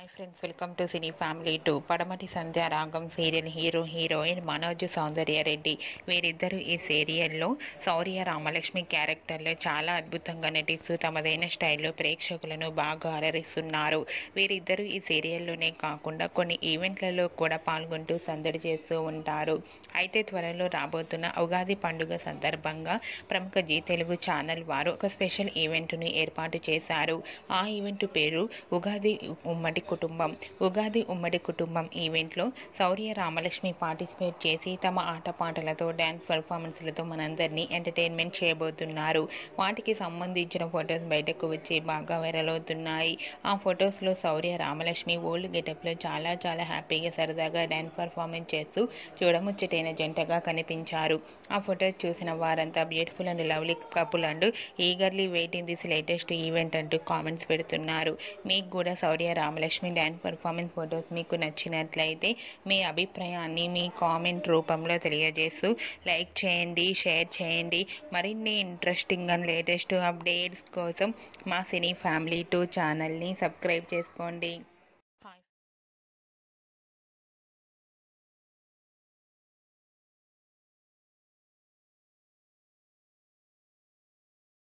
Hi friends, welcome to cine family 2. పడమటి సంధ్య రాగం serial heroine Manoj సౌందర్య రెడ్డి వీరిద్దరూ ఈ సీరియల్లో శౌర్య రామలక్ష్మి క్యారెక్టర్లో చాలా అద్భుతంగా నటిస్తూ తమదైన స్టైల్లో ప్రేక్షకులను బాగా అలరిస్తున్నారు. వీరిద్దరూ ఈ సీరియల్లోనే కాకుండా కొన్ని ఈవెంట్లలో కూడా పాల్గొంటూ సందడి చేస్తూ ఉంటారు. అయితే త్వరలో రాబోతున్న ఉగాది పండుగ సందర్భంగా ప్రముఖ జీ తెలుగు ఛానల్ వారు ఒక స్పెషల్ ఈవెంట్ను ఏర్పాటు చేశారు. ఆ ఈవెంట్ పేరు ఉగాది ఉమ్మడి కుటుంబం ఈవెంట్లో శౌర్య రామలక్ష్మి పార్టిసిపేట్ చేసి తమ ఆటపాటలతో డ్యాన్స్ పర్ఫార్మెన్స్లతో మనందరినీ ఎంటర్టైన్మెంట్ చేయబోతున్నారు. వాటికి సంబంధించిన ఫొటోస్ బయటకు వచ్చి బాగా వైరల్ అవుతున్నాయి. ఆ ఫొటోస్లో శౌర్య రామలక్ష్మి ఓల్డ్ గెటప్లో చాలా హ్యాపీగా సరదాగా డ్యాన్స్ పర్ఫార్మెన్స్ చేస్తూ చూడముచ్చటైన జంటగా కనిపించారు. ఆ ఫొటోస్ చూసిన వారంతా beautiful and lovely couple and eagerly waiting this latest event అంటూ కామెంట్స్ పెడుతున్నారు. మీకు కూడా శౌర్య రామలక్ష్మి డ్యాన్స్ పర్ఫార్మెన్స్ ఫొటోస్ మీకు నచ్చినట్లయితే మీ అభిప్రాయాన్ని మీ కామెంట్ రూపంలో తెలియజేస్తూ లైక్ చేయండి, షేర్ చేయండి. మరిన్ని ఇంట్రెస్టింగ్ అండ్ లేటెస్ట్ అప్డేట్స్ కోసం మా సినీ ఫ్యామిలీ 2 ఛానల్ని సబ్స్క్రైబ్ చేసుకోండి.